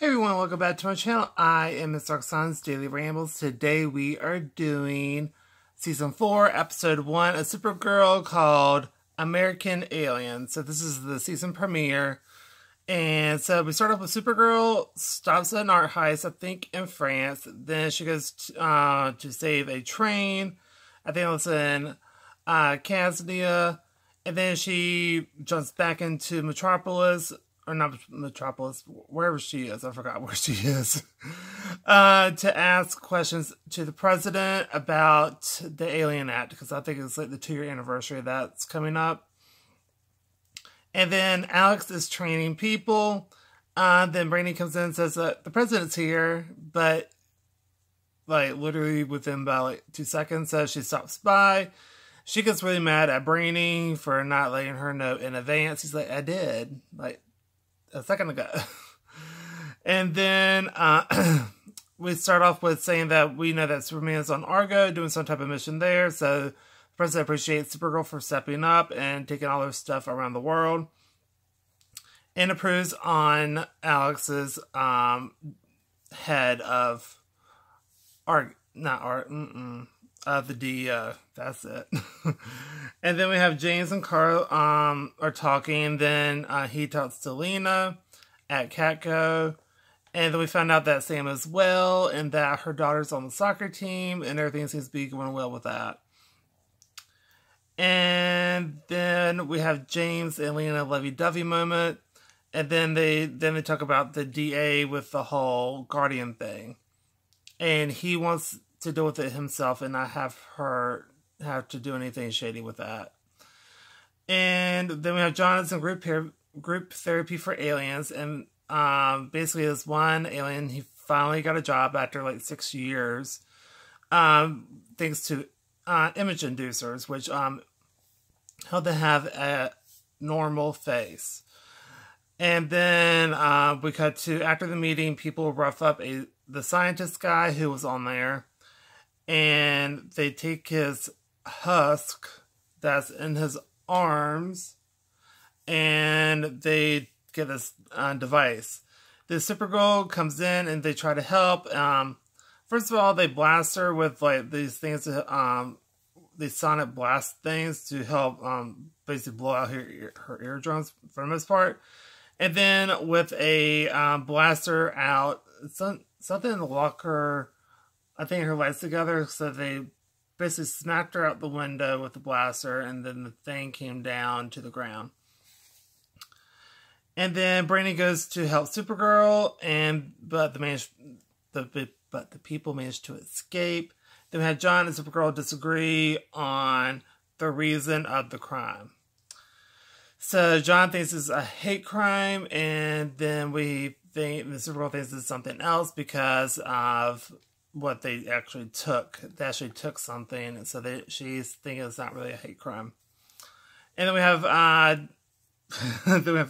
Hey everyone, welcome back to my channel. I am Miss Roxanne's Daily Rambles. Today we are doing Season 4, Episode 1 of Supergirl called American Alien. So this is the season premiere. And so we start off with Supergirl stops at an art heist, I think in France. Then she goes to save a train. I think it was in Casdia. And then she jumps back into Metropolis. Or not Metropolis, wherever she is. I forgot where she is. To ask questions to the president about the Alien Act, because I think it's like the 2-year anniversary that's coming up. And then Alex is training people. Then Brainy comes in and says that the president's here, but like literally within about like 2 seconds, so she stops by. She gets really mad at Brainy for not letting her know in advance. He's like, I did. Like, a second ago. And then we start off with saying that we know that Superman is on Argo doing some type of mission there, so the president appreciates Supergirl for stepping up and taking all her stuff around the world, and approves on Alex's head of the DEO. That's it. And then we have James and Carl are talking. Then he talks to Lena at Catco. And then we found out that Sam is well and that her daughter's on the soccer team and everything seems to be going well with that. And then we have James and Lena lovey-dovey moment. And then they talk about the DA with the whole Guardian thing. And he wants to deal with it himself and not have her have to do anything shady with that. And then we have Jonathan group therapy for aliens, and basically this one alien, he finally got a job after like 6 years, thanks to image inducers, which help to have a normal face. And then we cut to after the meeting, people rough up the scientist guy who was on there, and they take his husk that's in his arms and they get this device. The Supergirl comes in and they try to help. First of all, they blast her with like these things, these sonic blast things to help basically blow out her eardrums for the most part. And then with a blaster out, something to lock her, I think, her legs together, so they basically smacked her out the window with the blaster, and then the thing came down to the ground. And then Brainy goes to help Supergirl, but the people managed to escape. Then we had John and Supergirl disagree on the reason of the crime. So John thinks it's a hate crime, and then the Supergirl thinks it's something else because of what they actually took. They actually took something, and so she's thinking it's not really a hate crime. And then we have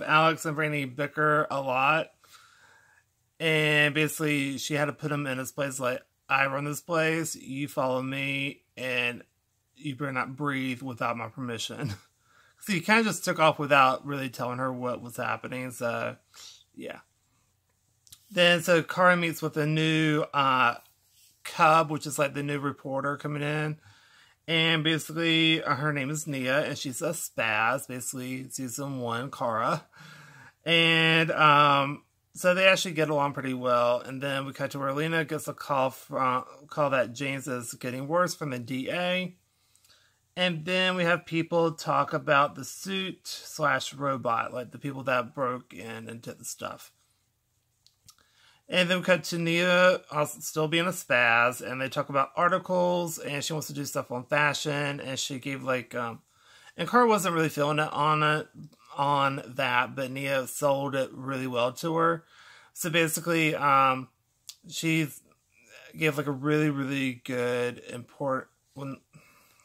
Alex and Brainy bicker a lot, and basically she had to put him in his place. Like, I run this place, you follow me, and you better not breathe without my permission. So he kind of just took off without really telling her what was happening. So yeah. Then so Kara meets with a new Cub, which is like the new reporter coming in, and basically her name is Nia, and she's a spaz, basically season 1 Kara, and so they actually get along pretty well. And then we cut to where Lena gets a call that James is getting worse from the DA, and then we have people talk about the suit/robot, like the people that broke in and did the stuff. And then we cut to Nia still being a spaz, and they talk about articles, and she wants to do stuff on fashion, and she gave like, and Kara wasn't really feeling it on that, but Nia sold it really well to her. So basically, she gave like a really, really good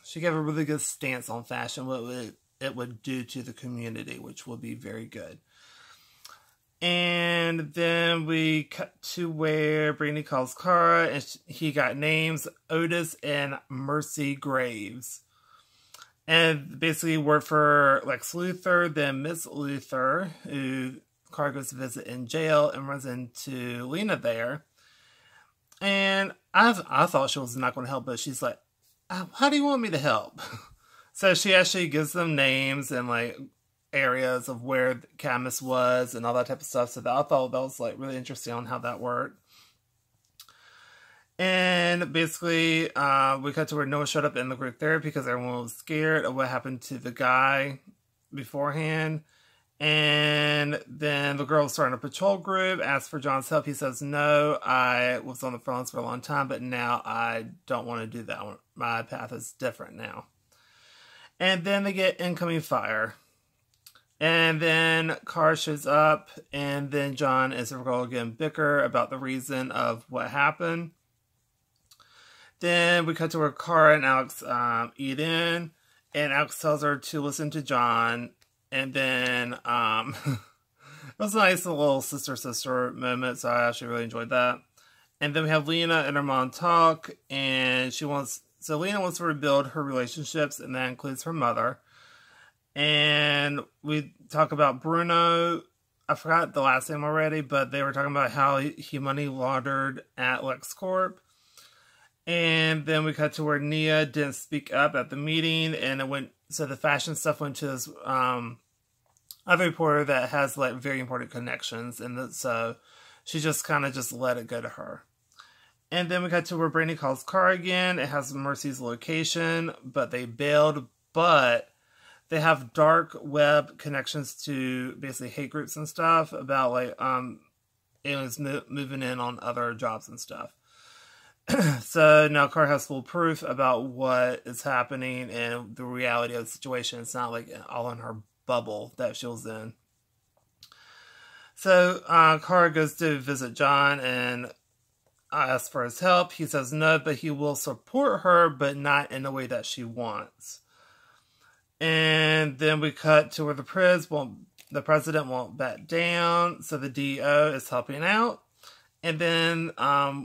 she gave a really good stance on fashion, what it would do to the community, which will be very good. And then we cut to where Brainy calls Kara, and he got names, Otis and Mercy Graves. And basically worked for Lex Luthor, then Miss Luthor, who Kara goes to visit in jail and runs into Lena there. And I thought she was not going to help, but she's like, how do you want me to help? So she actually gives them names and like areas of where Cadmus was and all that type of stuff. So I thought that was like really interesting on how that worked. And basically, we cut to where Noah showed up in the group therapy because everyone was scared of what happened to the guy beforehand. And then the girl started a patrol group, asked for John's help. He says, no, I was on the phones for a long time, but now I don't want to do that. My path is different now. And then they get incoming fire. And then Kara shows up, and then John and Supergirl again bicker about the reason of what happened. Then we cut to where Kara and Alex eat in, and Alex tells her to listen to John. And then it was a nice little sister moment, so I actually really enjoyed that. And then we have Lena and her mom talk, and Lena wants to rebuild her relationships, and that includes her mother. And we talk about Bruno. I forgot the last name already, but they were talking about how he money laundered at LexCorp. And then we cut to where Nia didn't speak up at the meeting, and so the fashion stuff went to this other reporter that has like very important connections, and so she just kind of just let it go to her. And then we cut to where Brandy calls Kara again. It has Mercy's location, but they bailed, but they have dark web connections to basically hate groups and stuff about like aliens moving in on other jobs and stuff. So now Kara has full proof about what is happening and the reality of the situation. It's not like all in her bubble that she was in. So Kara goes to visit John and asks for his help. He says no, but he will support her, but not in the way that she wants. And then we cut to where the president won't back down, so the DEO is helping out. And then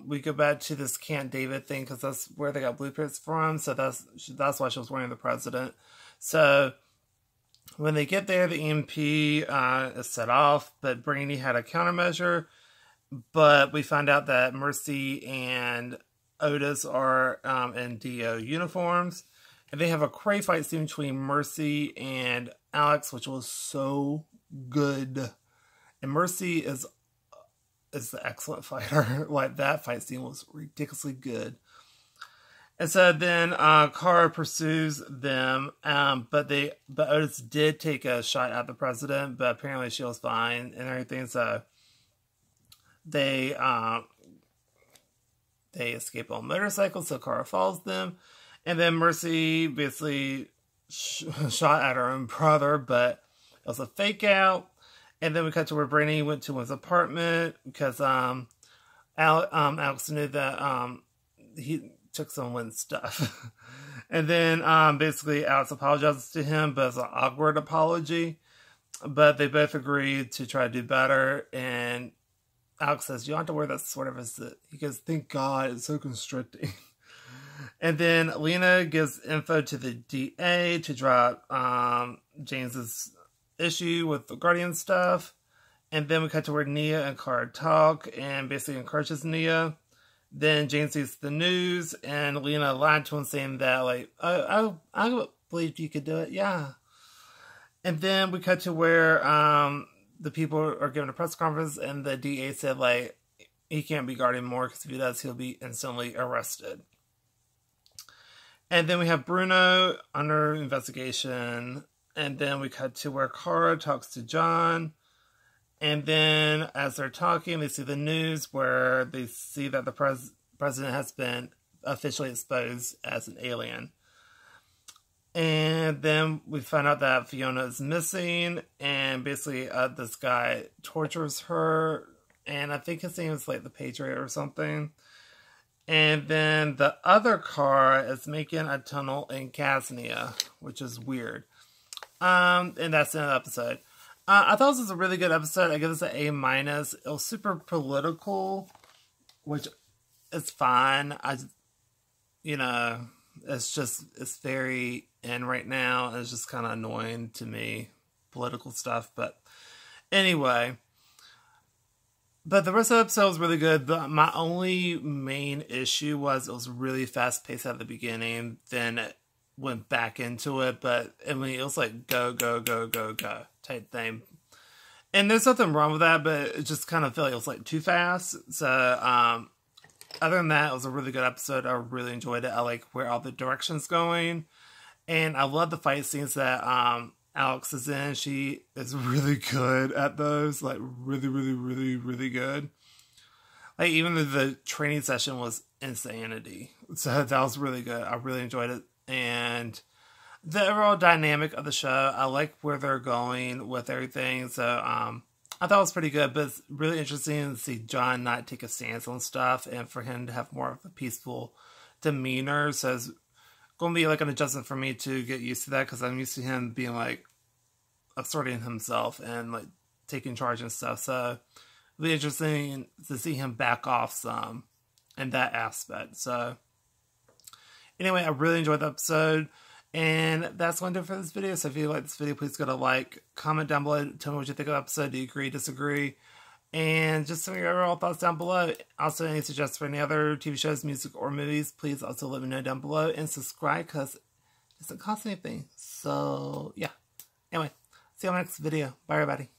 we go back to this Camp David thing because that's where they got blueprints from. So that's why she was warning the president. So when they get there, the EMP is set off, but Brandy had a countermeasure. But we find out that Mercy and Otis are in DO uniforms. And they have a cray fight scene between Mercy and Alex, which was so good. And Mercy is the excellent fighter. Like, that fight scene was ridiculously good. And so then Kara pursues them, but Otis did take a shot at the president, but apparently she was fine and everything. So they escape on motorcycles, so Kara follows them. And then Mercy basically shot at her own brother, but it was a fake out. And then we cut to where Brandy went to his apartment because Alex knew that he took someone's stuff. And then basically Alex apologizes to him, but it's an awkward apology. But they both agreed to try to do better. And Alex says, you don't have to wear that sort of as he goes, thank God, it's so constricting. And then Lena gives info to the DA to drop James's issue with the Guardian stuff. And then we cut to where Nia and Kara talk and basically encourages Nia. Then James sees the news and Lena lied to him saying that, like, I believed you could do it, yeah. And then we cut to where the people are giving a press conference and the DA said, like, he can't be guarding more because if he does, he'll be instantly arrested. And then we have Bruno under investigation. And then we cut to where Kara talks to John. And then as they're talking, they see the news where they see that the president has been officially exposed as an alien. And then we find out that Fiona is missing. And basically this guy tortures her. And I think his name is like the Patriot or something. And then the other car is making a tunnel in Casnia, which is weird. And that's the end of the episode. I thought this was a really good episode. I give this an A-. It was super political, which is fine. It's very in right now. It's just kind of annoying to me, political stuff. But anyway, But the rest of the episode was really good. My only main issue was it was really fast paced at the beginning. Then it went back into it. But I mean, it was like go, go, go, go, go type thing. And there's nothing wrong with that, but it just kind of felt like it was like too fast. So, other than that, it was a really good episode. I really enjoyed it. I like where all the direction's going. And I love the fight scenes that Alex is in. She is really good at those. Like, really, really, really, really good. Like, even the training session was insanity. So, that was really good. I really enjoyed it. And the overall dynamic of the show, I like where they're going with everything. So, I thought it was pretty good. But it's really interesting to see John not take a stance on stuff. And for him to have more of a peaceful demeanor. So, it's going to be like an adjustment for me to get used to that, because I'm used to him being like asserting himself and like taking charge and stuff. So it'll be interesting to see him back off some in that aspect. So anyway, I really enjoyed the episode, and that's going to do it for this video. So if you like this video, please go to like, comment down below, tell me what you think of the episode. Do you agree, disagree? And just some of your overall thoughts down below. Also, any suggestions for any other TV shows, music, or movies, please also let me know down below. And subscribe, because it doesn't cost anything. So, yeah. Anyway, see you on the next video. Bye, everybody.